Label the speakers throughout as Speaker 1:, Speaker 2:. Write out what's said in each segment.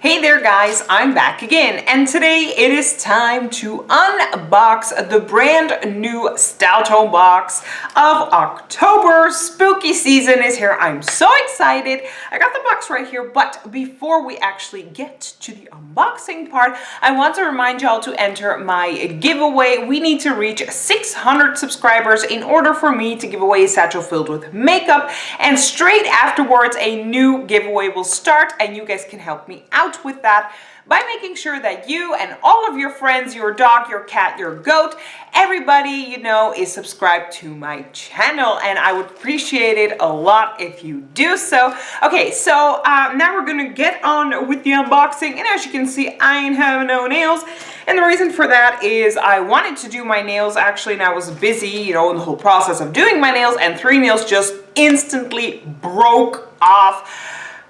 Speaker 1: Hey there guys, I'm back again, and today it is time to unbox the brand new Styletone box of October. Spooky season is here. I'm so excited. I got the box right here, but before we actually get to the unboxing part, I want to remind y'all to enter my giveaway. We need to reach 600 subscribers in order for me to give away a satchel filled with makeup, and straight afterwards a new giveaway will start, and you guys can help me out with that by making sure that you and all of your friends, your dog, your cat, your goat, everybody you know is subscribed to my channel, and I would appreciate it a lot if you do so. Okay, so now we're gonna get on with the unboxing, and as you can see, I ain't have no nails, and the reason for that is I wanted to do my nails actually, and I was busy, you know, in the whole process of doing my nails, and 3 nails just instantly broke off.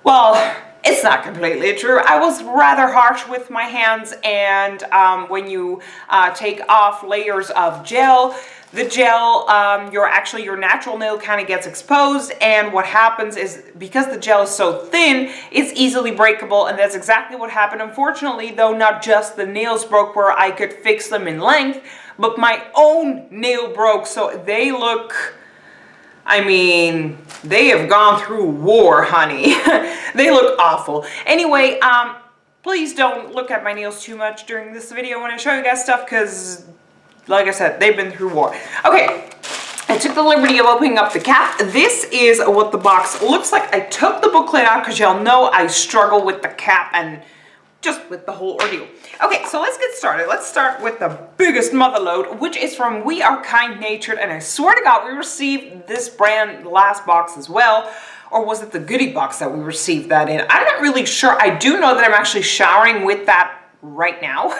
Speaker 1: Well, it's not completely true. I was rather harsh with my hands, and when you take off layers of gel, the gel, your natural nail kind of gets exposed, and what happens is because the gel is so thin, it's easily breakable, and that's exactly what happened. Unfortunately, though, not just the nails broke where I could fix them in length, but my own nail broke, so they look, I mean, they have gone through war, honey. They look awful. Anyway, please don't look at my nails too much during this video when I show you guys stuff, because, like I said, they've been through war. Okay, I took the liberty of opening up the cap. This is what the box looks like. I took the booklet out because y'all know I struggle with the cap and just with the whole ordeal. Okay, so let's get started. Let's start with the biggest mother load, which is from We Are Kind Natured, and I swear to God, we received this brand last box as well, or was it the goodie box that we received that in? I'm not really sure. I do know that I'm actually showering with that right now.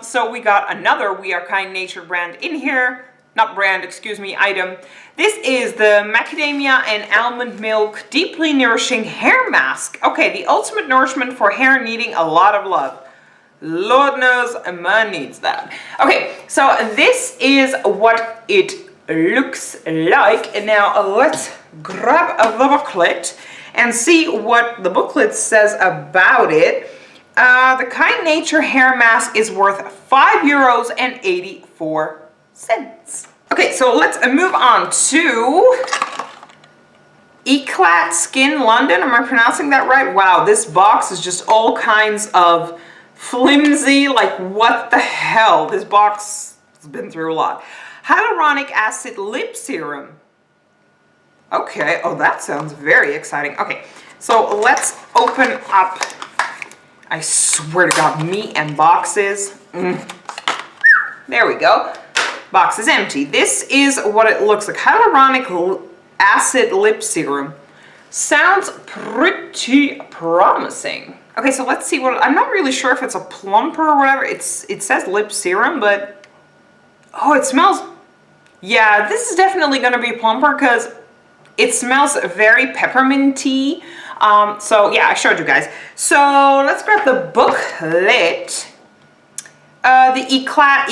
Speaker 1: So we got another We Are Kind Natured brand in here. Not brand, excuse me, item. This is the macadamia and almond milk deeply nourishing hair mask. Okay, the ultimate nourishment for hair needing a lot of love. Lord knows man needs that. Okay, so this is what it looks like. And now let's grab the booklet and see what the booklet says about it. The Kind Nature hair mask is worth €5.84. Okay, so let's move on to Eclat Skin London. Am I pronouncing that right? Wow, this box is just all kinds of flimsy, like what the hell? This box has been through a lot. Hyaluronic acid lip serum. Okay, oh, that sounds very exciting. Okay, so let's open up. I swear to God, me and boxes. There we go. Box is empty. This is what it looks like. Hyaluronic acid lip serum. Sounds pretty promising. Okay, so let's see what, I'm not really sure if it's a plumper or whatever. It says lip serum, but oh, it smells, yeah, this is definitely going to be plumper because it smells very pepperminty. So yeah, I showed you guys. So let's grab the booklet. The Eclat,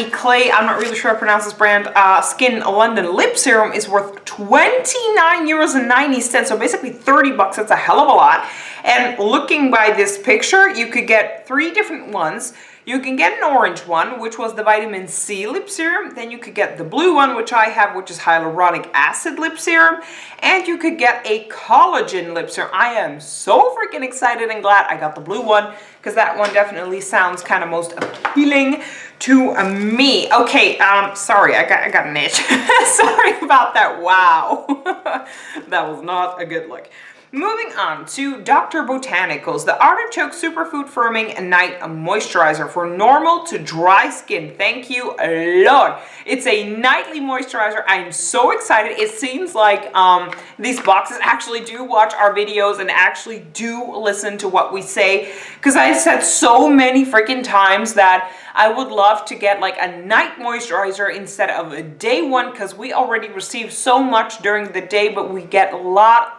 Speaker 1: I'm not really sure how to pronounce this brand, Skin London Lip Serum is worth €29.90, so basically 30 bucks. That's a hell of a lot. And looking by this picture, you could get 3 different ones. You can get an orange one, which was the vitamin C lip serum. Then you could get the blue one, which I have, which is hyaluronic acid lip serum. And you could get a collagen lip serum. I am so freaking excited and glad I got the blue one, because that one definitely sounds kind of most appealing to me. Okay, sorry, I got an itch. Sorry about that. Wow. That was not a good look. Moving on to Dr. Botanicals, the Artichoke Superfood Firming Night Moisturizer for normal to dry skin. Thank you, Lord. It's a nightly moisturizer. I'm so excited. It seems like these boxes actually do watch our videos and actually do listen to what we say, because I said so many freaking times that I would love to get like a night moisturizer instead of a day one, because we already receive so much during the day, but we get a lot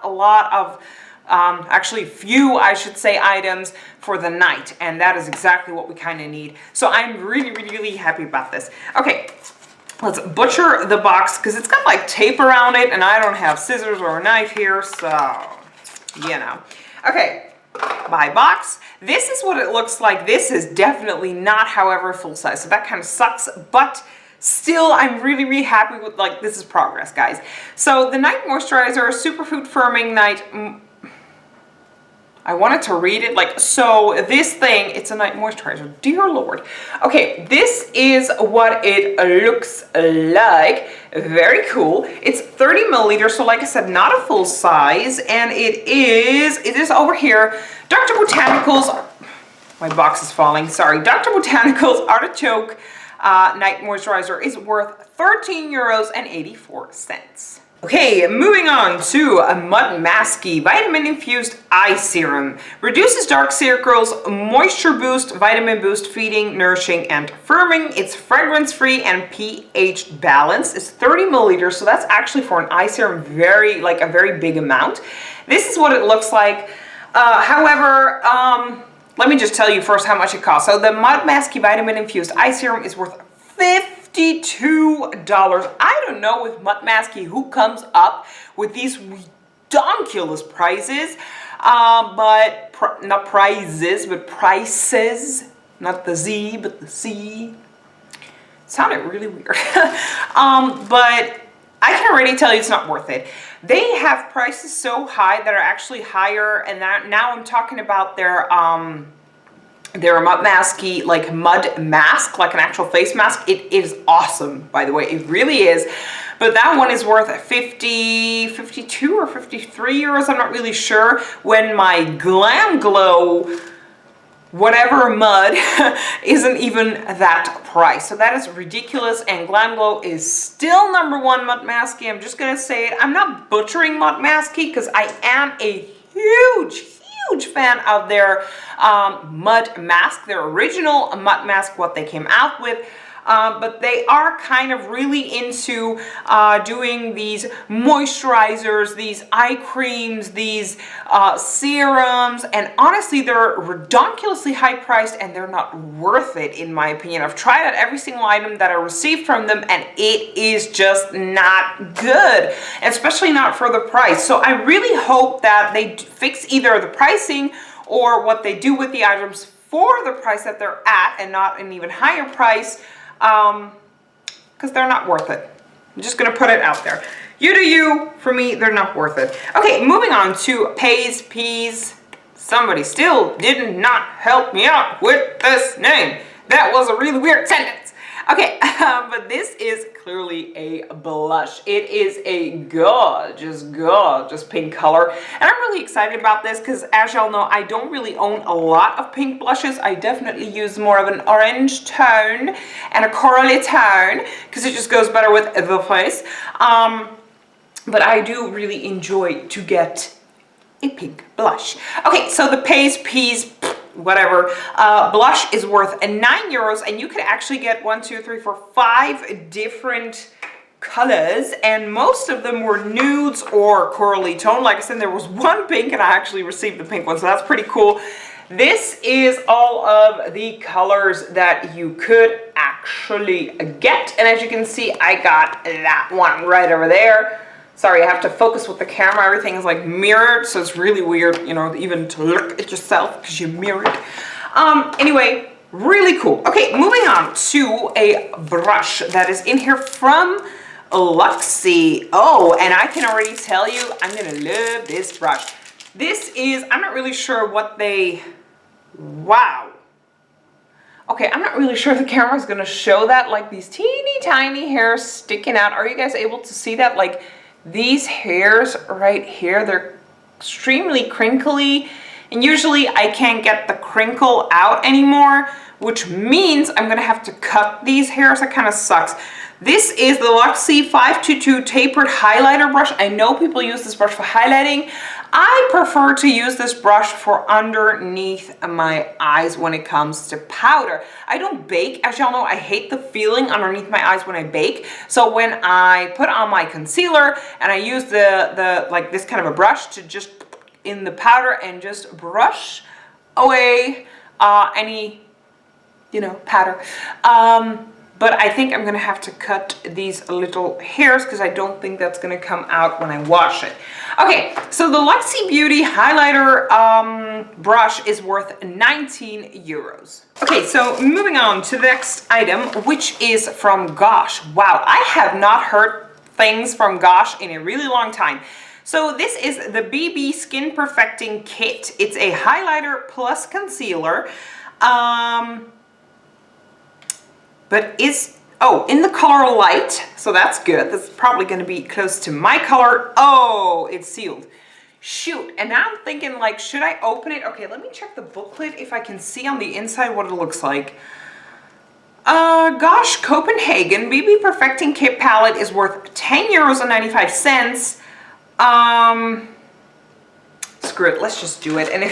Speaker 1: of actually few, I should say, items for the night, and that is exactly what we kind of need. So I'm really happy about this. Okay, let's butcher the box because it's got like tape around it, and I don't have scissors or a knife here, so you know. Okay, by box. This is what it looks like. This is definitely not, however, full size, so that kind of sucks, but still, I'm really happy with, like, this is progress, guys. So the night moisturizer, superfood firming night, I wanted to read it, like, so this thing, it's a night moisturizer, dear Lord. Okay, this is what it looks like. Very cool. It's 30 milliliters, so like I said, not a full size, and it is over here, Dr. Botanicals, my box is falling, sorry, Dr. Botanicals Artichoke Night Moisturizer is worth €13.84. Okay, moving on to a Mud Masky Vitamin Infused Eye Serum. Reduces dark circles, moisture boost, vitamin boost, feeding, nourishing, and firming. It's fragrance-free and pH balanced. It's 30 milliliters, so that's actually for an eye serum a very big amount. This is what it looks like. However, let me just tell you first how much it costs. So the Mud Masky Vitamin Infused Eye Serum is worth $52. I don't know with Mud Masky who comes up with these ridiculous prices, not prizes, but prices, not the Z, but the C. Sounded really weird. But I can already tell you it's not worth it. They have prices so high that are actually higher, and that now I'm talking about their Mud Masky, like mud mask, like an actual face mask. It is awesome, by the way, it really is. But that one is worth 52 or 53 euros, I'm not really sure, when my Glam Glow whatever mud isn't even that price. So that is ridiculous, and Glam Glow is still #1 Mud Masky. I'm just gonna say it. I'm not butchering Mud Masky because I am a huge fan of their mud mask, their original mud mask, what they came out with. But they are kind of really into doing these moisturizers, these eye creams, these serums, and honestly they're ridiculously high priced and they're not worth it in my opinion. I've tried out every single item that I received from them and it is just not good, especially not for the price. So I really hope that they fix either the pricing or what they do with the items for the price that they're at and not an even higher price, because they're not worth it. I'm just gonna put it out there. You do you. For me, they're not worth it. Okay, moving on to Pays Peas. Somebody still did not help me out with this name. That was a really weird sentence. Okay, but this is clearly a blush. It is a gorgeous pink color. And I'm really excited about this because, as y'all know, I don't really own a lot of pink blushes. I definitely use more of an orange tone and a corally tone because it just goes better with the face. But I do really enjoy to get a pink blush. Okay, so the Pays Peas whatever blush is worth €9, and you could actually get 5 different colors, and most of them were nudes or corally tone. Like I said, there was one pink and I actually received the pink one, so that's pretty cool. This is all of the colors that you could actually get, and as you can see, I got that one right over there. Sorry, I have to focus with the camera. Everything is like mirrored, so it's really weird, you know, even to look at yourself because you're mirrored. Anyway, really cool. Okay, moving on to a brush that is in here from Luxie. Oh, and I can already tell you, I'm gonna love this brush. This is, I'm not really sure what they, wow. Okay, I'm not really sure if the camera is gonna show that, like these teeny tiny hairs sticking out. Are you guys able to see that? Like, these hairs right here, they're extremely crinkly, and usually I can't get the crinkle out anymore, which means I'm gonna have to cut these hairs. That kind of sucks. This is the Luxie 522 Tapered Highlighter Brush. I know people use this brush for highlighting. I prefer to use this brush for underneath my eyes when it comes to powder. I don't bake, as y'all know. I hate the feeling underneath my eyes when I bake. So when I put on my concealer and I use the like this kind of a brush to just in the powder and just brush away any, you know, powder. but I think I'm gonna have to cut these little hairs because I don't think that's gonna come out when I wash it. Okay, so the Luxie Beauty highlighter brush is worth 19 euros. Okay, so moving on to the next item, which is from Gosh. Wow, I have not heard things from Gosh in a really long time. So this is the BB Skin Perfecting Kit. It's a highlighter plus concealer. But is, oh, in the color light, so that's good. That's probably going to be close to my color. Oh, it's sealed. Shoot, and now I'm thinking, like, should I open it? Okay, let me check the booklet if I can see on the inside what it looks like. Gosh, Copenhagen BB Perfecting Kit palette is worth 10 euros and 95 cents. Screw it, let's just do it. And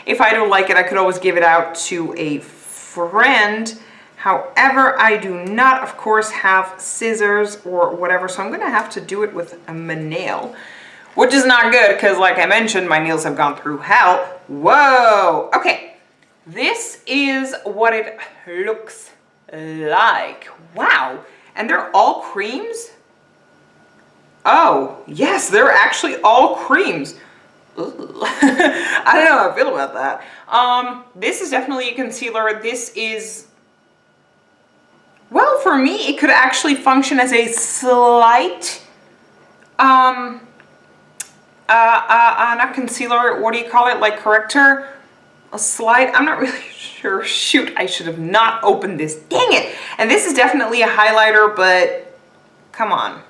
Speaker 1: if I don't like it, I could always give it out to a friend. However, I do not, of course, have scissors or whatever, so I'm gonna have to do it with a nail, which is not good because, like I mentioned, my nails have gone through hell. Whoa, okay. This is what it looks like. Wow, and they're all creams? Oh, yes, they're actually all creams. I don't know how I feel about that. This is definitely a concealer. This is, well, for me, it could actually function as a slight, not concealer, what do you call it, like corrector? A slight, I'm not really sure. Shoot, I should have not opened this. Dang it! And this is definitely a highlighter, but come on.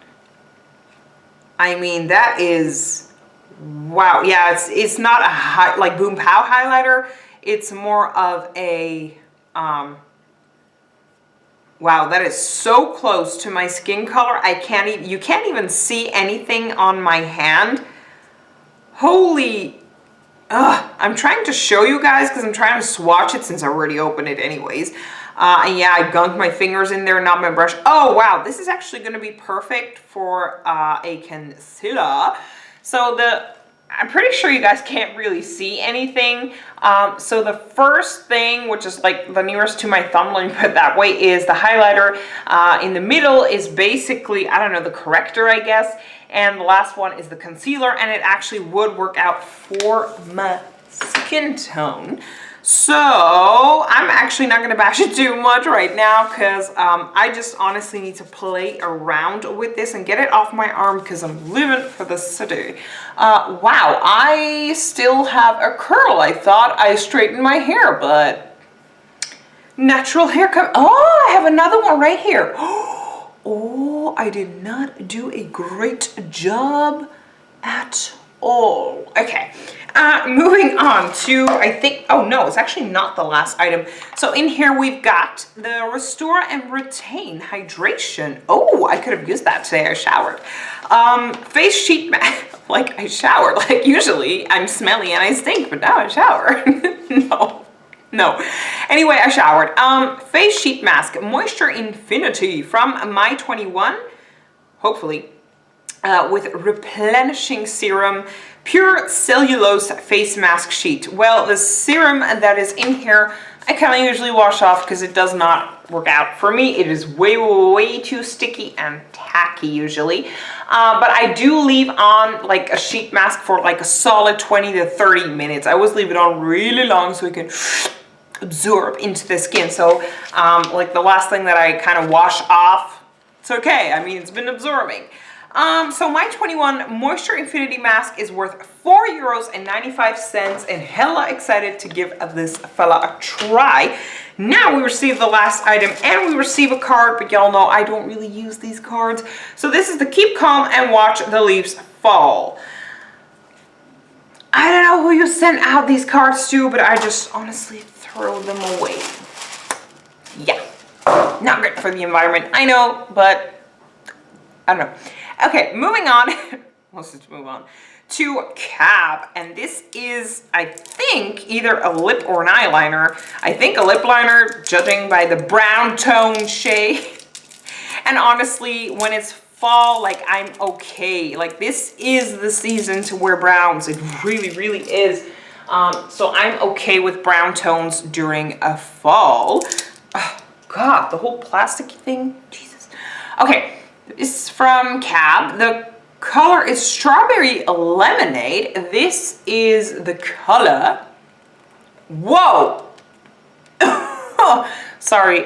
Speaker 1: I mean, that is, wow. Yeah, it's not a like Boom Pow highlighter. It's more of a, wow, that is so close to my skin color. I can't even, you can't even see anything on my hand. Holy, I'm trying to show you guys because I'm trying to swatch it since I already opened it anyways. And yeah, I gunked my fingers in there, not my brush. Oh, wow, this is actually going to be perfect for a concealer. So I'm pretty sure you guys can't really see anything. So the first thing, which is like the nearest to my thumb, let me put it that way, is the highlighter. In the middle is basically, I don't know, the corrector, I guess. And the last one is the concealer, and it actually would work out for my skin tone. So I'm actually not going to bash it too much right now because I just honestly need to play around with this and get it off my arm because I'm living for the city. Wow, I still have a curl. I thought I straightened my hair, but natural haircut. Oh, I have another one right here. Oh, I did not do a great job at all. Okay. Moving on to, I think, oh no, it's actually not the last item. So in here we've got the Restore and Retain Hydration. Oh, I could have used that today. I showered. Face sheet mask. Like I showered. Like usually I'm smelly and I stink, but now I shower. No. Anyway, I showered. Face sheet mask, Moisture Infinity from My 21. Hopefully. With replenishing serum, pure cellulose face mask sheet. Well, the serum that is in here, I kind of usually wash off because it does not work out for me. It is way too sticky and tacky usually. But I do leave on like a sheet mask for like a solid 20 to 30 minutes. I always leave it on really long so it can absorb into the skin. So like the last thing that I kind of wash off, it's okay. I mean, it's been absorbing. So my 21 Moisture Infinity Mask is worth 4.95 euros and hella excited to give this fella a try. Now we receive the last item and we receive a card, but y'all know I don't really use these cards. So this is the Keep Calm and Watch the Leaves Fall. I don't know who you sent out these cards to, but I just honestly throw them away. Yeah, not great for the environment, I know, but I don't know. Okay, moving on, let's just move on to Cab, and this is, I think, either a lip or an eyeliner. I think a lip liner, judging by the brown tone shade. And honestly, when it's fall, like, I'm okay. Like, this is the season to wear browns. It really is. So I'm okay with brown tones during a fall. Oh, God, the whole plastic thing. Jesus. Okay, this is from Cab. The color is Strawberry Lemonade. This is the color. Whoa! Sorry,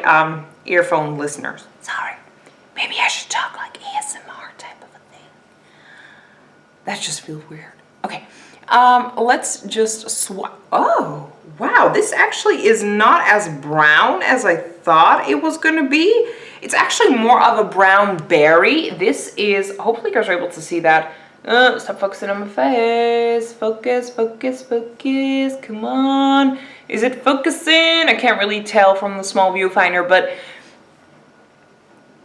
Speaker 1: earphone listeners. Sorry. Maybe I should talk like ASMR type of a thing. That just feels weird. Okay, let's just swap. Oh, wow, this actually is not as brown as I thought it was gonna be. It's actually more of a brown berry. This is, hopefully you guys are able to see that. Stop focusing on my face. Focus, focus, focus. Come on. Is it focusing? I can't really tell from the small viewfinder, but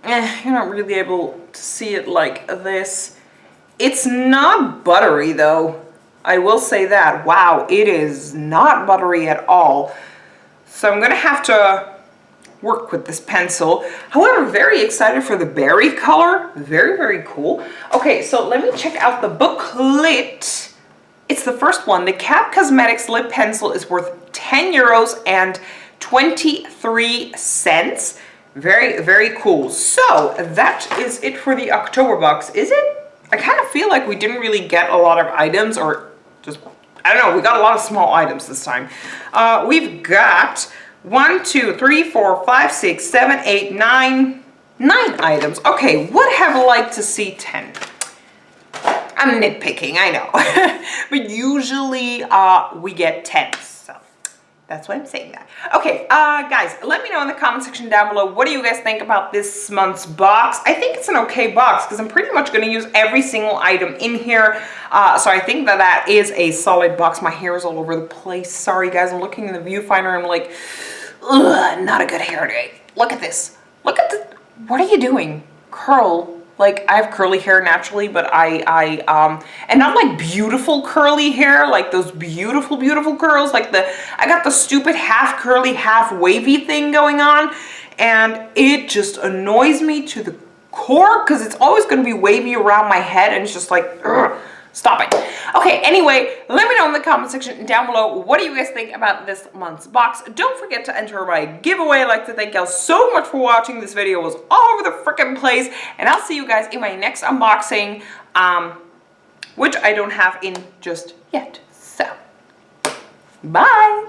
Speaker 1: you're not really able to see it like this. It's not buttery though. I will say that. Wow, it is not buttery at all. So I'm gonna have to work with this pencil. However, very excited for the berry color. Very, very cool. Okay, so let me check out the booklet. It's the first one. The Cab Cosmetics lip pencil is worth 10 euros and 23 cents. Very, very cool. So that is it for the October box, is it? I kind of feel like we didn't really get a lot of items, or just, I don't know, we got a lot of small items this time. We've got 1, 2, 3, 4, 5, 6, 7, 8, 9 items. Okay, would have liked to see 10. I'm nitpicking, I know. But usually we get 10. So that's why I'm saying that. Okay, guys, let me know in the comment section down below, what do you guys think about this month's box? I think it's an okay box because I'm pretty much going to use every single item in here. So I think that that is a solid box. My hair is all over the place. Sorry, guys, I'm looking in the viewfinder and I'm like, ugh, not a good hair day. Look at this. Look at this. What are you doing? Curl. Like, I have curly hair naturally, but and not like beautiful curly hair, like those beautiful, beautiful curls, like I got the stupid half curly, half wavy thing going on, and it just annoys me to the core, because it's always going to be wavy around my head, and it's just like, ugh, stop it. Okay, anyway, let me know in the comment section down below, what do you guys think about this month's box? Don't forget to enter my giveaway. I'd like to thank y'all so much for watching. This video was all over the freaking place, and I'll see you guys in my next unboxing, which I don't have in just yet. So, bye!